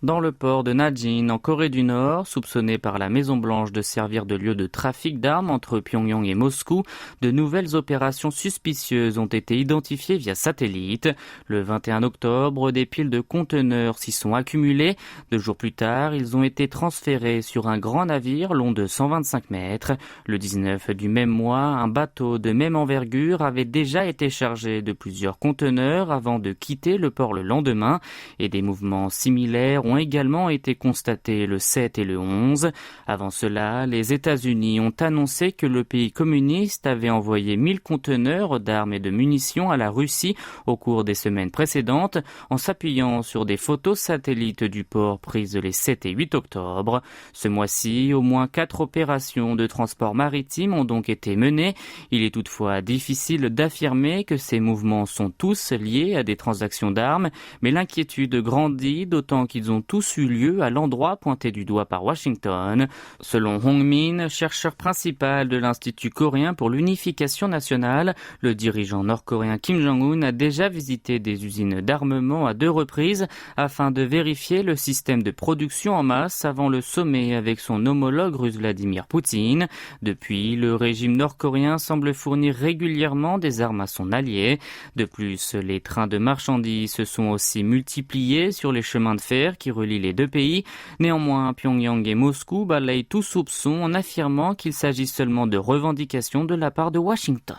Dans le port de Najin, en Corée du Nord, soupçonné par la Maison-Blanche de servir de lieu de trafic d'armes entre Pyongyang et Moscou, de nouvelles opérations suspicieuses ont été identifiées via satellite. Le 21 octobre, des piles de conteneurs s'y sont accumulées. 2 jours plus tard, ils ont été transférés sur un grand navire long de 125 mètres. Le 19 du même mois, un bateau de même envergure avait déjà été chargé de plusieurs conteneurs avant de quitter le port le lendemain, et des mouvements similaires ont également été constatés le 7 et le 11. Avant cela, les États-Unis ont annoncé que le pays communiste avait envoyé 1000 conteneurs d'armes et de munitions à la Russie au cours des semaines précédentes, en s'appuyant sur des photos satellites du port prises les 7 et 8 octobre. Ce mois-ci, au moins 4 opérations de transport maritime ont donc été menées. Il est toutefois difficile d'affirmer que ces mouvements sont tous liés à des transactions d'armes, mais l'inquiétude grandit, d'autant qu'ils ont tous eu lieu à l'endroit pointé du doigt par Washington. Selon Hong Min, chercheur principal de l'Institut coréen pour l'unification nationale, le dirigeant nord-coréen Kim Jong-un a déjà visité des usines d'armement à 2 reprises afin de vérifier le système de production en masse avant le sommet avec son homologue russe Vladimir Poutine. Depuis, le régime nord-coréen semble fournir régulièrement des armes à son allié. De plus, les trains de marchandises se sont aussi multipliés sur les chemins de fer qui relient les 2 pays. Néanmoins, Pyongyang et Moscou balayent tout soupçon en affirmant qu'il s'agit seulement de revendications de la part de Washington.